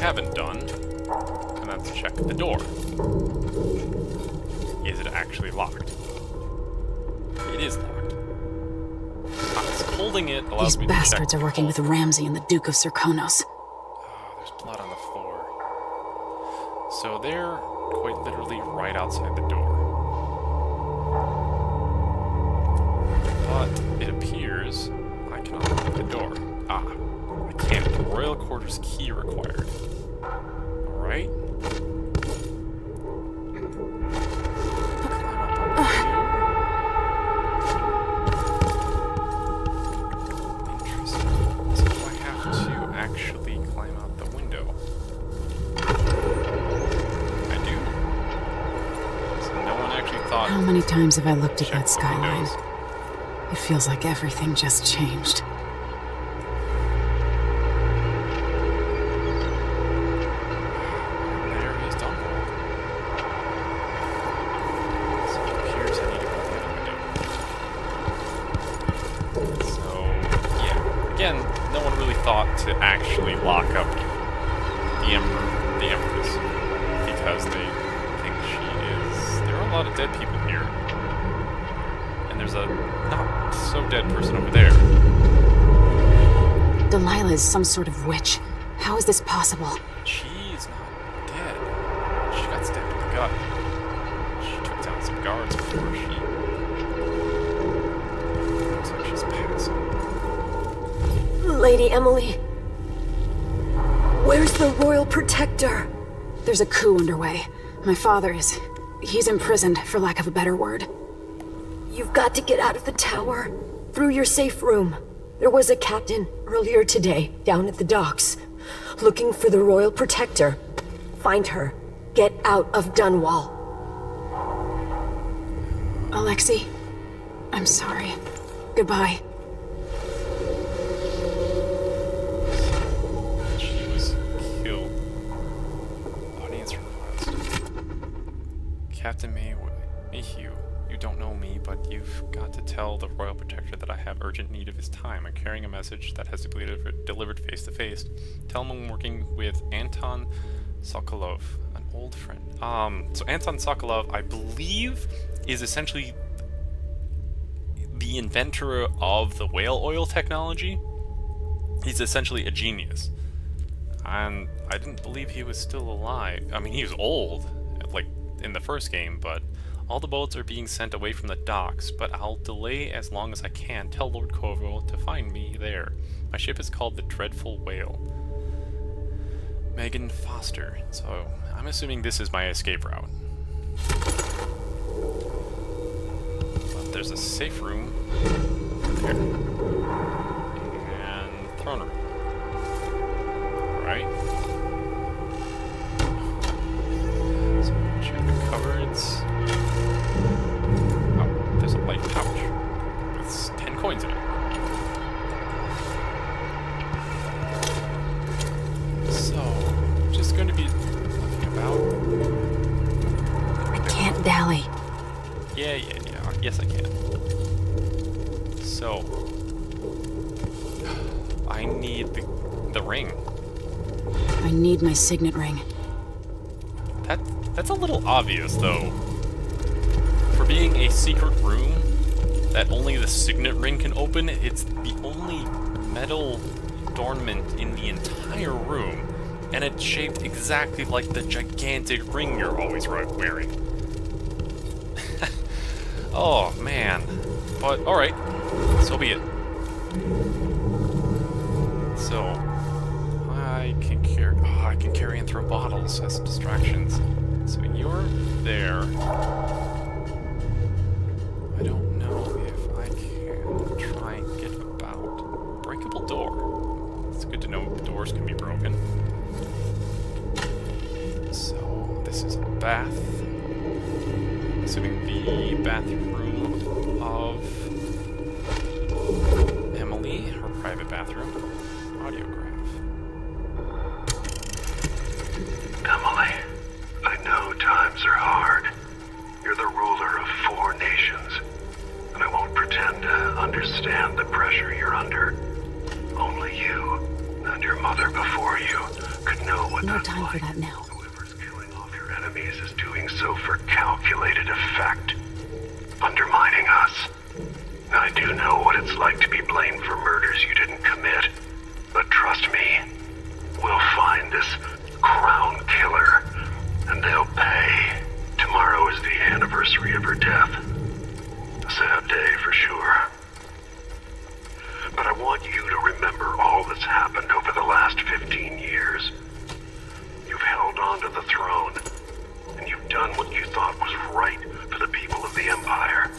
haven't done, and that's check the door. Is it actually locked? It is locked. Holding it allows me to check. These bastards are working with Ramsay and the Duke of Serkonos. Oh, there's blood on the floor. So they're quite literally right outside the door. But it appears I cannot open the door. Ah, I can't. Royal quarters key required. Alright. How many times have I looked at that skyline? It feels like everything just changed. There is Dunwall. So it appears I need to go through the window. So, yeah. Again, no one really thought to actually lock up the Empress, because they think she is... There are a lot of dead people here. And there's a not so dead person over there. Delilah is some sort of witch. How is this possible? She's not dead. She got stabbed in the gut. She took down some guards before she... Looks like she's passing. Lady Emily. Where's the Royal Protector? There's a coup underway. My father is... He's imprisoned, for lack of a better word. You've got to get out of the tower. Through your safe room. There was a captain earlier today, down at the docks, looking for the Royal Protector. Find her. Get out of Dunwall. Alexei, I'm sorry. Goodbye. She was killed. Audience request. Captain Mayhew, you don't know me, but you've got to tell the Royal Protector that I have urgent need of his time. I'm carrying a message that has to be delivered face to face. Tell him I'm working with Anton Sokolov, an old friend. So Anton Sokolov, I believe, is essentially the inventor of the whale oil technology. He's essentially a genius. And I didn't believe he was still alive. I mean, he was old, like in the first game, but all the boats are being sent away from the docks, but I'll delay as long as I can. Tell Lord Corvo to find me there. My ship is called the Dreadful Whale. Megan Foster. So, I'm assuming this is my escape route. But there's a safe room there. And throne room. Alright. So, check the cupboards. Oh, there's a light pouch with 10 coins in it. So, just going to be looking about. I can't dally. Yeah. Yes, I can. So, I need the ring. I need my signet ring. That's a little obvious, though. For being a secret room that only the signet ring can open, it's the only metal adornment in the entire room, and it's shaped exactly like the gigantic ring you're always wearing. Oh, man. But, alright. So be it. So, I can carry and throw bottles as distractions. So you're there. I don't know if I can try and get about. Breakable door. It's good to know doors can be broken. So, this is a bath. Assuming the bathroom of Emily, her private bathroom. Audiograph. Emily, I know times are hard. You're the ruler of 4 nations, and I won't pretend to understand the pressure you're under. Only you and your mother before you could know what No that's time for like. that now. Whoever's killing off your enemies is doing so for calculated effect, undermining us. I do know what it's like to be blamed for murders you didn't commit, but trust me, we'll find this crown killer, and they'll pay. Tomorrow is the anniversary of her death. A sad day for sure. But I want you to remember all that's happened over the last 15 years. You've held on to the throne, and you've done what you thought was right for the people of the Empire.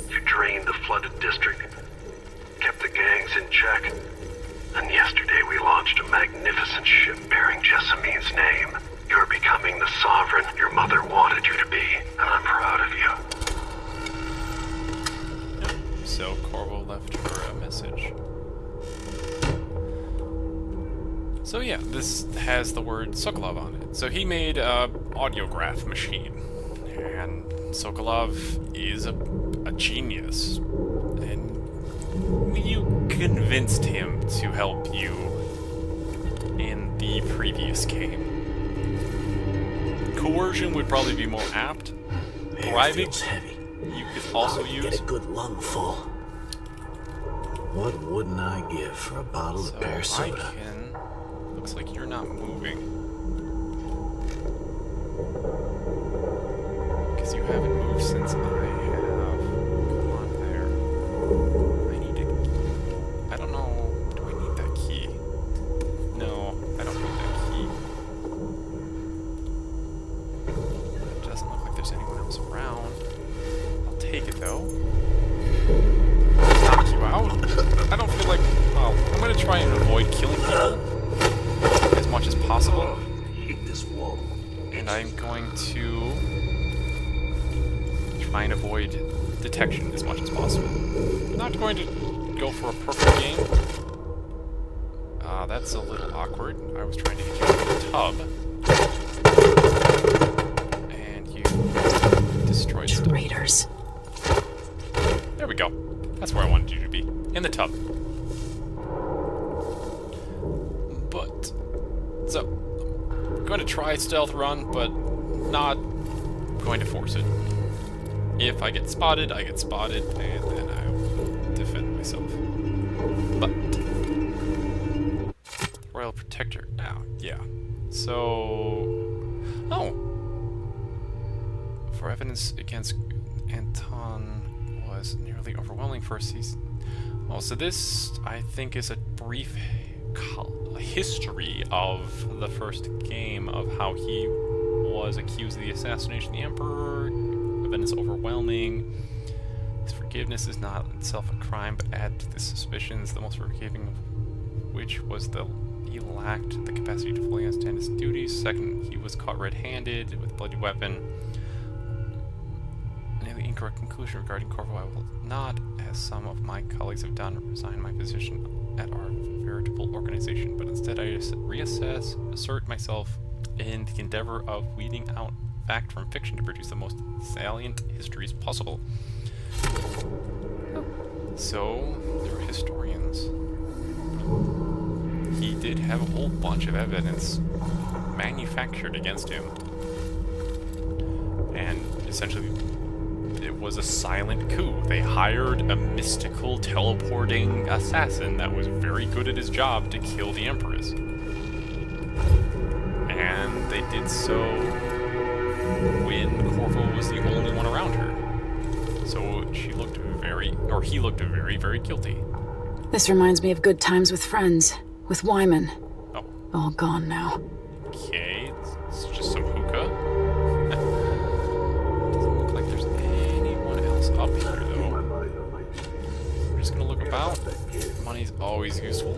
You drained the flooded district, kept the gangs in check, and yesterday we launched a magnificent ship bearing Jessamine's name. You're becoming the sovereign your mother wanted you to be, and I'm proud of you. So Corvo left her a message. So yeah, this has the word Sokolov on it. So he made a audiograph machine. And Sokolov is a genius. And you convinced him to help you in the previous game. Coercion would probably be more apt. Bribing, heavy. you could also use. Get a good lungful. What wouldn't I give for a bottle of pear I soda? can. Looks like you're not moving. Because you haven't moved since I have. Come on there. I need to. I don't know. Do I need that key? No, I don't need that key. It doesn't look like there's anyone else around. I'll take it though. Knock you out? I don't feel like. Well, I'm gonna try and avoid killing people as much as possible. Hate this wall. And I'm going to try and avoid detection as much as possible. I'm not going to go for a perfect game. That's a little awkward. I was trying to hit you with the tub. And you destroyed stuff. Traitors. There we go. That's where I wanted you to be. In the tub. But, so, I'm going to try stealth run, but not going to force it. If I get spotted, I get spotted, and then I'll defend myself. But, Royal Protector, yeah. So, for evidence against Anton was nearly overwhelming for a season. Oh, so this, I think, is a brief history of the first game of how he was accused of the assassination of the Emperor. Evidence overwhelming. His forgiveness is not itself a crime, but add to the suspicions, the most forgiving of which was that he lacked the capacity to fully understand his duties. Second, he was caught red-handed with a bloody weapon. Nearly incorrect conclusion regarding Corvo. I will not, as some of my colleagues have done, resign my position at our veritable organization, but instead I reassess, assert myself in the endeavor of weeding out fact from fiction to produce the most salient histories possible. So, there are historians. He did have a whole bunch of evidence manufactured against him. And essentially, it was a silent coup. They hired a mystical teleporting assassin that was very good at his job to kill the Empress. And they did so when Corvo was the only one around her. So he looked very, very guilty. This reminds me of good times with friends, with Wyman. Oh, All gone now. okay. It's just some hookah. Doesn't look like there's anyone else up here, though. We're just gonna look about. Money's always useful.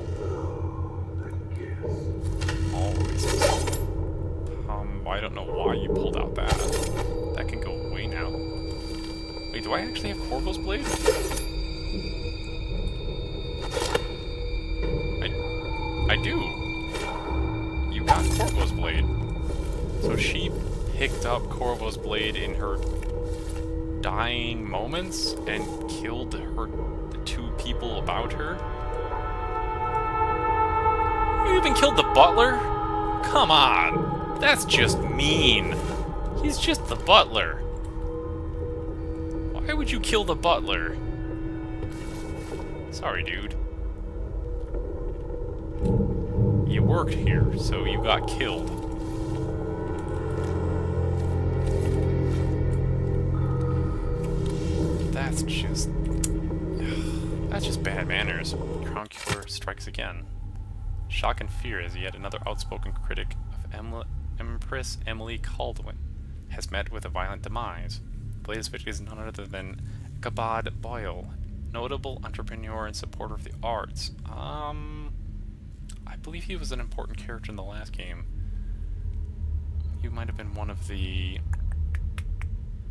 Always useful. I don't know why you pulled out that. That can go away now. Wait, do I actually have Corvo's blade? I do. You got Corvo's blade. So she picked up Corvo's blade in her dying moments and killed the two people about her. You even killed the butler? Come on. That's just mean. He's just the butler. Why would you kill the butler? Sorry, dude. You worked here, so you got killed. That's just bad manners. Crown Killer strikes again. Shock and fear as yet another outspoken critic of Empress Emily Caldwin has met with a violent demise. The latest victim is none other than Ichabod Boyle, notable entrepreneur and supporter of the arts. I believe he was an important character in the last game. He might have been one of the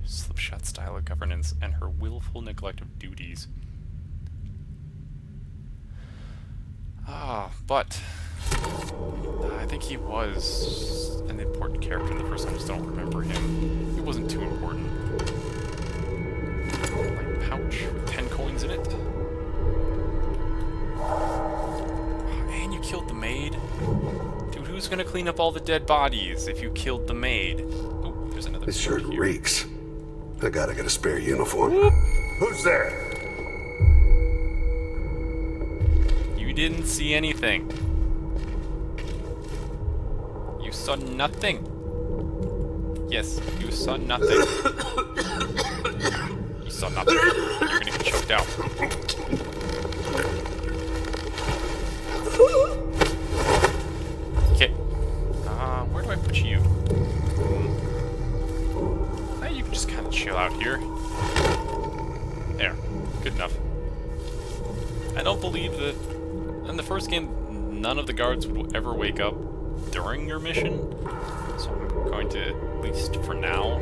slipshod style of governance and her willful neglect of duties. But I think he was an important character in the first one. I just don't remember him. He wasn't too important. Like pouch with 10 coins in it. And you killed the maid. Dude, who's gonna clean up all the dead bodies if you killed the maid? Oh, there's another. This shirt reeks. I gotta get a spare uniform. Whoop. Who's there? You didn't see anything. You saw nothing. Yes, you saw nothing. You saw nothing. You're gonna get choked out. Okay. Where do I put you? You can just kind of chill out here. There. Good enough. I don't believe that in the first game, none of the guards would ever wake up during your mission. So I'm going to, at least for now,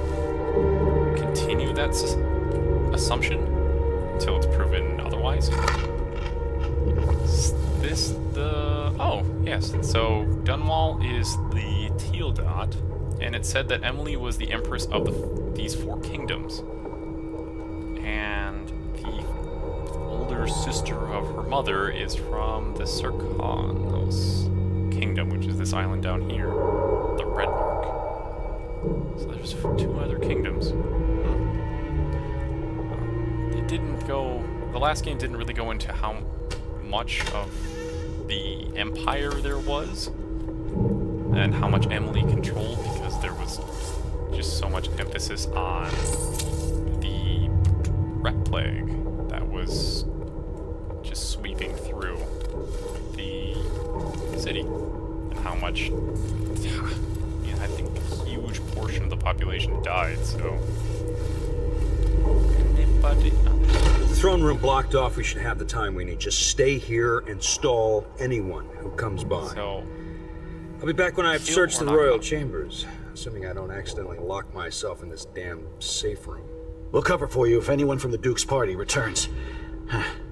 continue that assumption until it's proven otherwise. Is this the... Oh, yes. So Dunwall is the teal dot, and it said that Emily was the empress of these 4 kingdoms. And the older sister of her mother is from the Circanos kingdom, which is this island down here, the Red Mark. So there's 2 other kingdoms. It didn't go... The last game didn't really go into how much of the empire there was and how much Emily controlled, because there was just so much emphasis on the rat plague that was just sweeping through the city, and how much, I think a huge portion of the population died, so... Anybody... The throne room blocked off, we should have the time we need. Just stay here and stall anyone who comes by. So... I'll be back when I've searched the royal chambers, assuming I don't accidentally lock myself in this damn safe room. We'll cover for you if anyone from the Duke's party returns.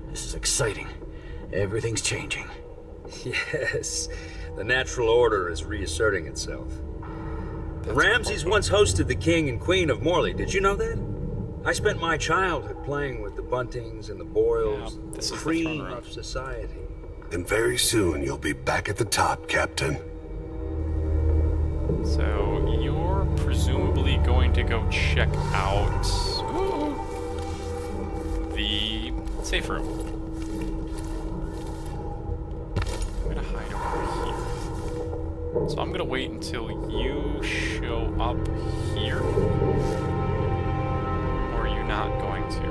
This is exciting. Everything's changing. Yes, the natural order is reasserting itself. The Ramseys once hosted the king and queen of Morley. Did you know that? I spent my childhood playing with the Buntings and the Boyles, Yeah, this the is the throne cream room. of society. And very soon you'll be back at the top, Captain. So, you're presumably going to go check out the safe room. I'm gonna hide over here. So I'm gonna wait until you show up here. Or are you not going to?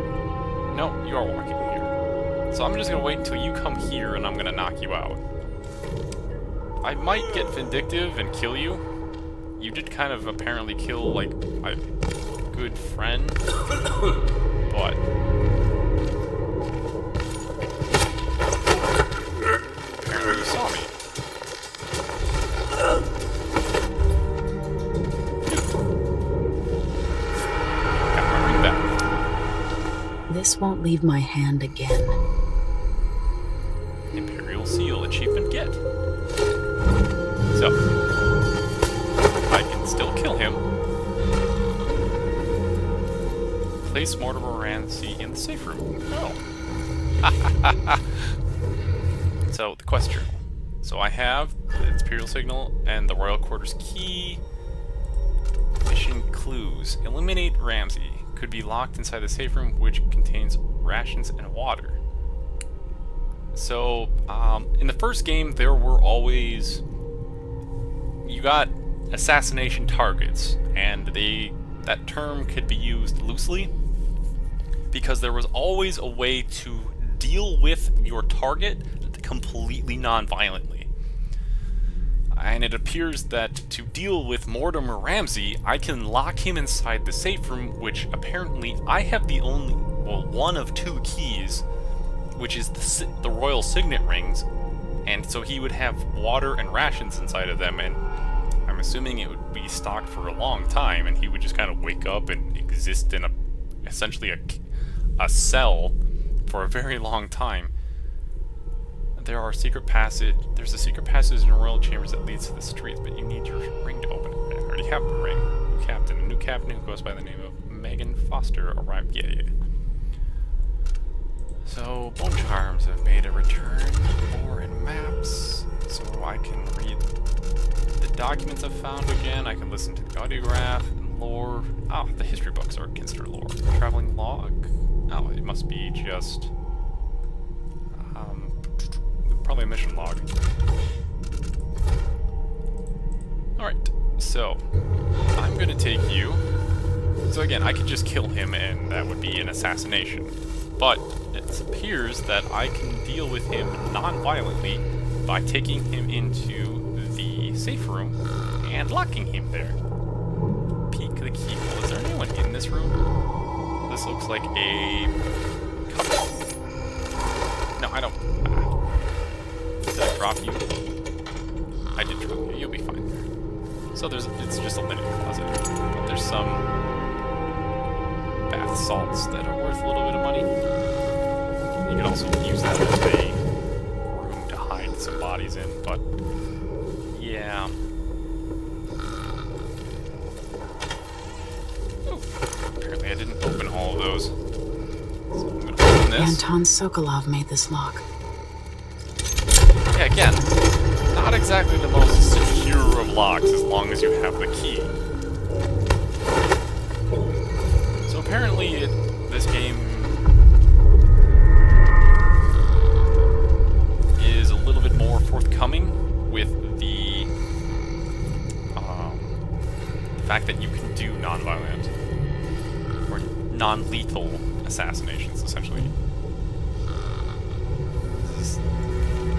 No, you are walking here. So I'm just gonna wait until you come here and I'm gonna knock you out. I might get vindictive and kill you. You did kind of apparently kill, like, my good friend, but... Apparently you saw me. Got my ring back. This won't leave my hand again. Imperial Seal, achievement get. So... I can still kill him. Place Mortimer Ramsey in the safe room. Oh. So, the quest journal. So I have its Imperial signal, and the Royal Quarters key. Mission clues. Eliminate Ramsey. Could be locked inside the safe room, which contains rations and water. So, in the first game, there were always... You got assassination targets, and that term could be used loosely, because there was always a way to deal with your target completely non-violently. And it appears that to deal with Mortimer Ramsey, I can lock him inside the safe room, which apparently I have the only, well, one of two keys, which is the royal signet rings, and so he would have water and rations inside of them, and I'm assuming it would be stocked for a long time, and he would just kind of wake up and exist in essentially a cell for a very long time. There's a secret passage in the royal chambers that leads to the streets, but you need your ring to open it. I already have the ring. A new captain who goes by the name of Megan Foster arrived. Yeah. So, bone charms have made a return. Lore and maps, so I can read the documents I've found again. I can listen to the audiograph and lore. Oh, the history books are considered lore. Traveling log. Oh, it must be just probably a mission log. Alright, so I'm gonna take you. So again, I could just kill him and that would be an assassination. But it appears that I can deal with him non-violently by taking him into the safe room and locking him there. Peek the keyhole. Is there anyone in this room? This looks like a couple. No, I don't. Did I drop you? I did drop you. You'll be fine there. So it's just a linen closet. But there's some bath salts that are worth a little bit of money. You could also use that as a room to hide some bodies in, but yeah. Oh, apparently I didn't open all of those. So I'm gonna open this. Anton Sokolov made this lock. Yeah, again, not exactly the most secure of locks as long as you have the key. So apparently this game is a little bit more forthcoming with the fact that you can do non-violent or non-lethal assassinations, essentially.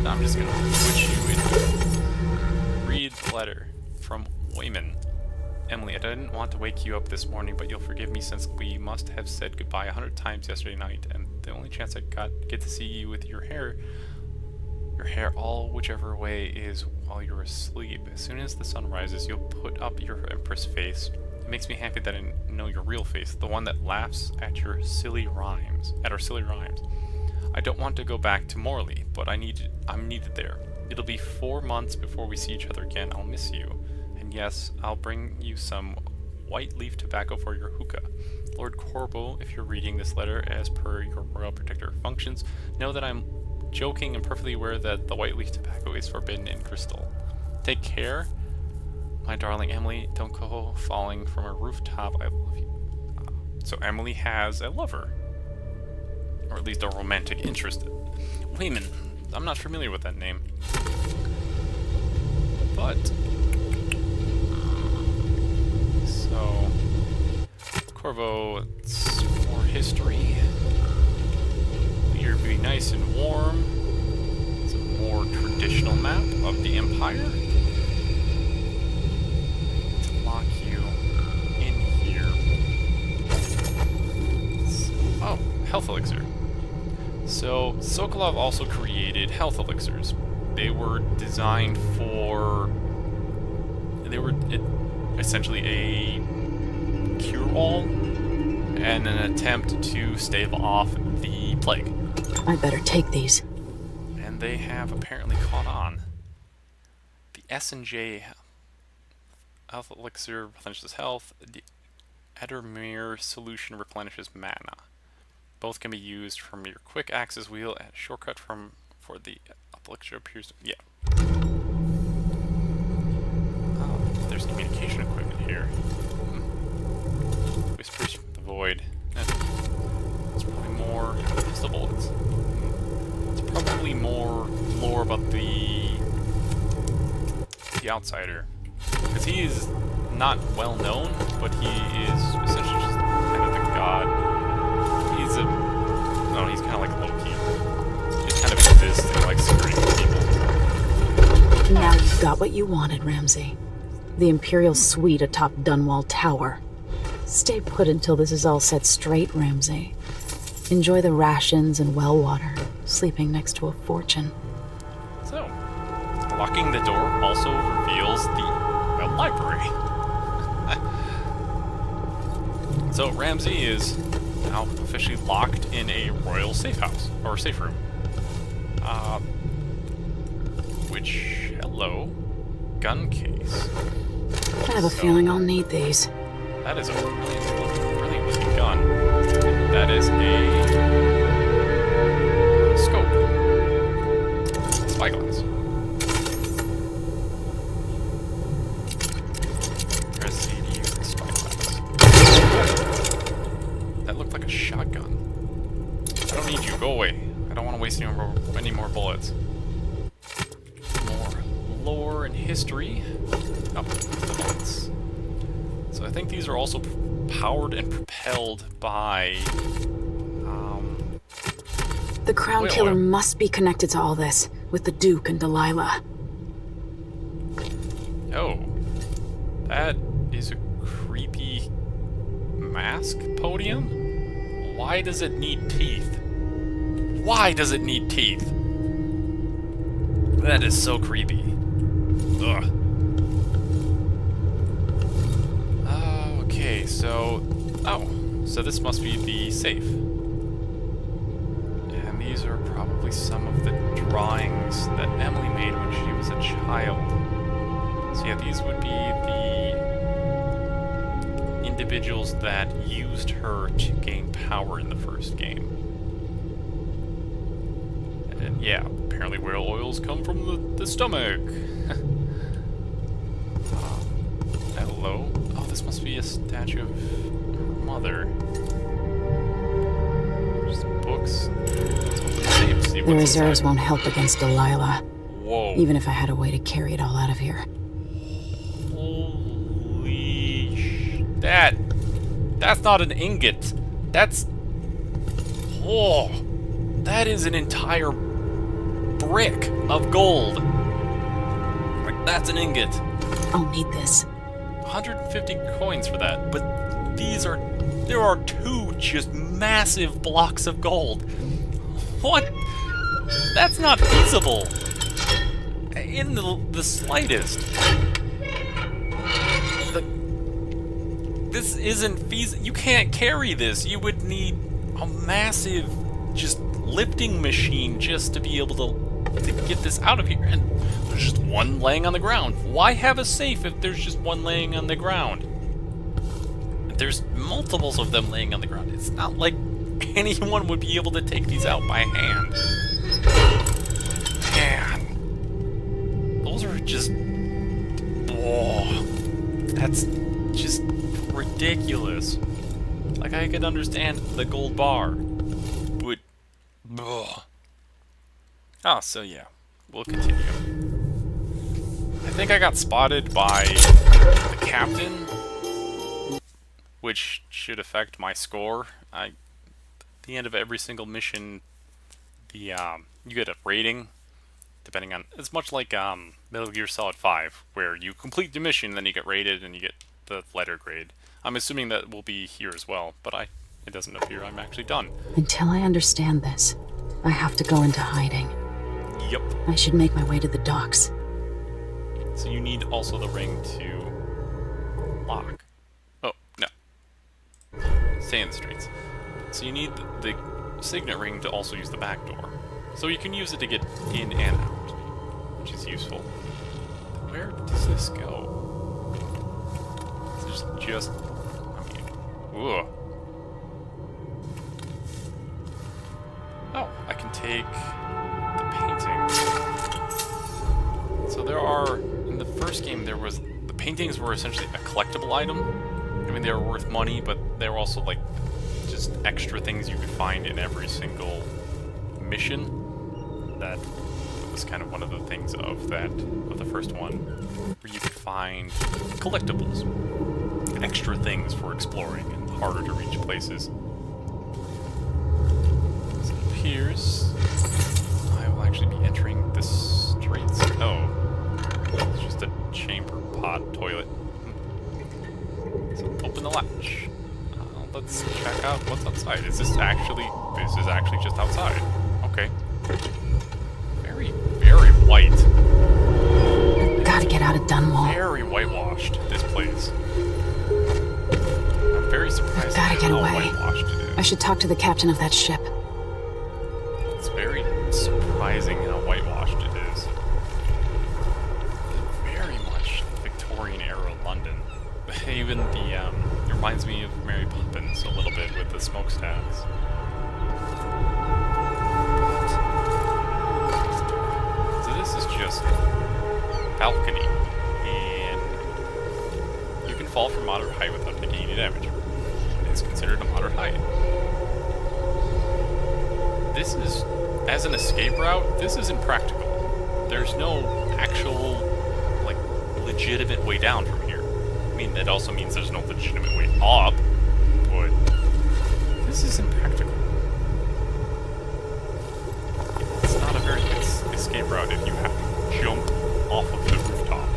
I'm just gonna put you in. Read the letter from Wayman. Emily, I didn't want to wake you up this morning, but you'll forgive me since we must have said goodbye 100 times yesterday night, and the only chance I get to see you with your hair all whichever way is while you're asleep. As soon as the sun rises, you'll put up your empress face. It makes me happy that I know your real face, the one that laughs at your silly rhymes, our silly rhymes. I don't want to go back to Morley, but I'm needed there. It'll be 4 months before we see each other again. I'll miss you. And yes, I'll bring you some white leaf tobacco for your hookah. Lord Corbo, if you're reading this letter as per your royal protector functions, know that I'm joking and perfectly aware that the white leaf tobacco is forbidden in crystal. Take care, my darling Emily. Don't go falling from a rooftop. I love you. So Emily has a lover. Or at least a romantic interest. Wayman. I'm not familiar with that name. But... So... Corvo, it's more history. Here be nice and warm. It's a more traditional map of the Empire. To lock you in here. Oh, health elixir. So, Sokolov also created health elixirs. They were designed for... They were essentially a cure-all and an attempt to stave off the plague. I better take these. And they have apparently caught on. The S&J health elixir replenishes health. The Edermere solution replenishes mana. Both can be used from your quick access wheel and a shortcut for the elixir appears to... Yeah. creepy outsider. Because he is not well known, but he is essentially just kind of the god. He's kind of like low-key. He just kind of exists and likes screwing people. Now you've got what you wanted, Ramsey. The Imperial suite atop Dunwall Tower. Stay put until this is all set straight, Ramsey. Enjoy the rations and well water, sleeping next to a fortune. So, locking the door also reveals the library. So Ramsey is now officially locked in a royal safe house, or safe room. Which, hello, gun case. I have a feeling I'll need these. That is a brilliant looking gun. That is a scope. Spyglass. Press C to use the spyglass. That looked like a shotgun. I don't need you. Go away. I don't want to waste any more bullets. More lore and history. Oh, bullets. So I think these are also powered and propelled by the Crown whale Killer oil. must be connected to all this, with the Duke and Delilah. Oh, that is a creepy mask podium? Why does it need teeth? Why does it need teeth? That is so creepy. Ugh. Okay, so... Oh, so this must be the safe. And these are probably some of the drawings that Emily made when she was a child. So yeah, these would be the individuals that used her to gain power in the first game. And yeah, apparently whale oils come from the stomach. Hello? Oh, this must be a statue of her mother. Just books. The reserves won't help against Delilah. Whoa. Even if I had a way to carry it all out of here. Holy that's not an ingot. That's... Oh. That is an entire brick of gold. Like, that's an ingot. I'll need this. 150 coins for that, but there are two just massive blocks of gold. What? That's not feasible. In the slightest. This isn't feasible. You can't carry this. You would need a massive just lifting machine just to be able to get this out of here. And there's just one laying on the ground. Why have a safe if there's just one laying on the ground? There's multiples of them laying on the ground. It's not like anyone would be able to take these out by hand. Man. Those are just... Oh, that's just ridiculous. Like, I could understand the gold bar, but... Oh, so yeah. We'll continue. I think I got spotted by the captain, which should affect my score. At the end of every single mission, you get a rating, depending on... It's much like Metal Gear Solid 5, where you complete the mission, then you get rated, and you get the letter grade. I'm assuming that will be here as well, but it doesn't appear I'm actually done. Until I understand this, I have to go into hiding. Yep. I should make my way to the docks. So you need also the ring to lock. Oh, no. Stay in the streets. So you need the signet ring to also use the back door. So you can use it to get in and out, which is useful. Where does this go? It's just... I mean... Ooh. Oh, I can take the painting. So there are... In the first game, there was... The paintings were essentially a collectible item. I mean, they were worth money, but they were also, like, just extra things you could find in every single mission that was kind of one of the things of the first one, where you could find collectibles, extra things for exploring and harder to reach places. So it appears I will actually be entering the streets. Oh, it's just a chamber pod toilet. So open the latch. Let's check out what's outside. This is actually just outside. Okay. Very, very white. Gotta get out of Dunwall. Very whitewashed, this place. I'm very surprised Gotta at get how away. whitewashed it is. I should talk to the captain of that ship. It's very surprising how whitewashed it is. Very much Victorian era London. Even the, it reminds me of Mary Poppins a little bit with the smokestacks. So this is just balcony, and you can fall from moderate height without taking any damage. It's considered a moderate height. This is, as an escape route, this is impractical. There's no actual, like, legitimate way down from here. I mean, that also means there's no legitimate way up, but this is impractical. It's not a very good escape route if you have to jump off of the rooftop.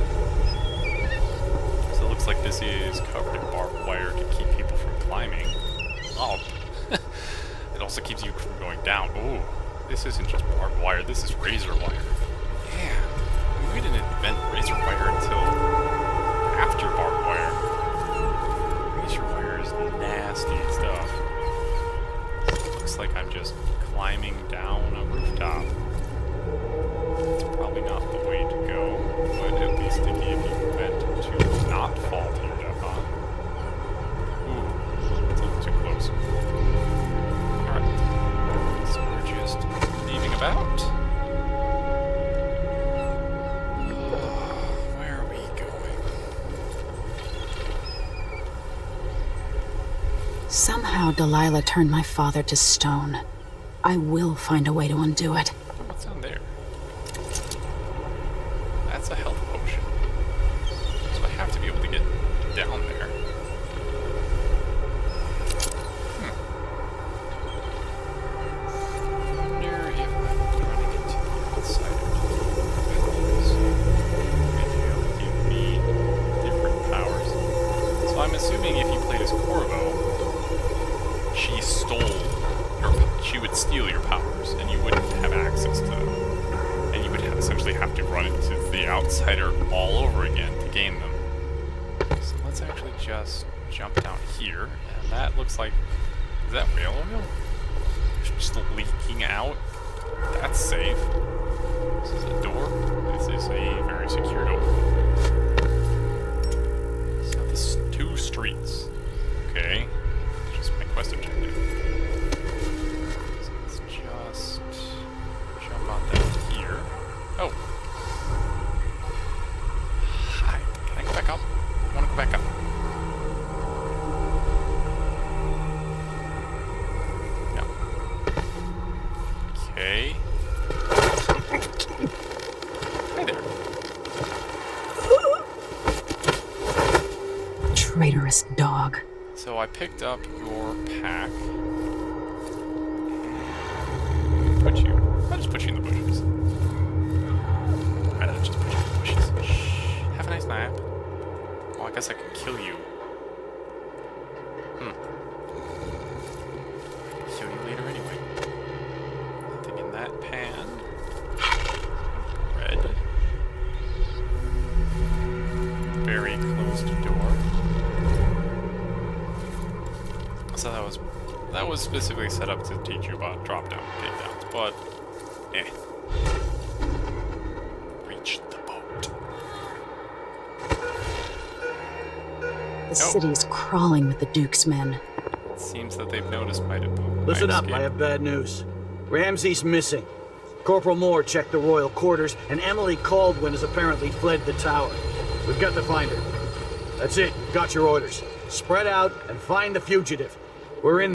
So it looks like this is covered in barbed wire to keep people from climbing up. It also keeps you from going down. Ooh, this isn't just barbed wire, this is razor wire. Yeah, we didn't invent razor wire until after barbed wire. Razor wire is nasty stuff. So it looks like I'm just climbing down a rooftop. It's probably not the way to go, but at least to give you a vent to not fall to your death on. Ooh, it's a little too close. Alright, so we're just leaving about. Where are we going? Somehow Delilah turned my father to stone. I will find a way to undo it. What's down there? That's a health potion. So I have to be able to get down there. I wonder if I'm running into the outside of powers. Maybe it'll give me different powers. So I'm assuming if you played as Corvo, she would steal your powers, and you wouldn't have access to them. And you would essentially have to run into the outsider all over again to gain them. So let's actually just jump down here, and that looks like... Is that whale oil? It's just leaking out? That's safe. This is a door. This is a very secure door. So there's 2 streets. Okay. Just my quest objective. So let's just jump on down here. Oh. Hi. Can I go back up? I want to go back up. No. Okay. Hi there. Traitorous dog. So I picked up your pack. I'll just put you in the bushes. I'll just put you in the bushes. Shh. Have a nice nap. Well, I guess I could kill you. Kill you later anyway. Nothing in that pan. Bread. Very closed door. So that was specifically set up to teach you about drop-down takedowns, but Reach the boat. The city's crawling with the Duke's men. It seems that they've noticed my Listen up, escape. I have bad news. Ramsey's missing. Corporal Moore checked the royal quarters, and Emily Caldwin has apparently fled the tower. We've got to find her. That's it. You've got your orders. Spread out and find the fugitive. We're in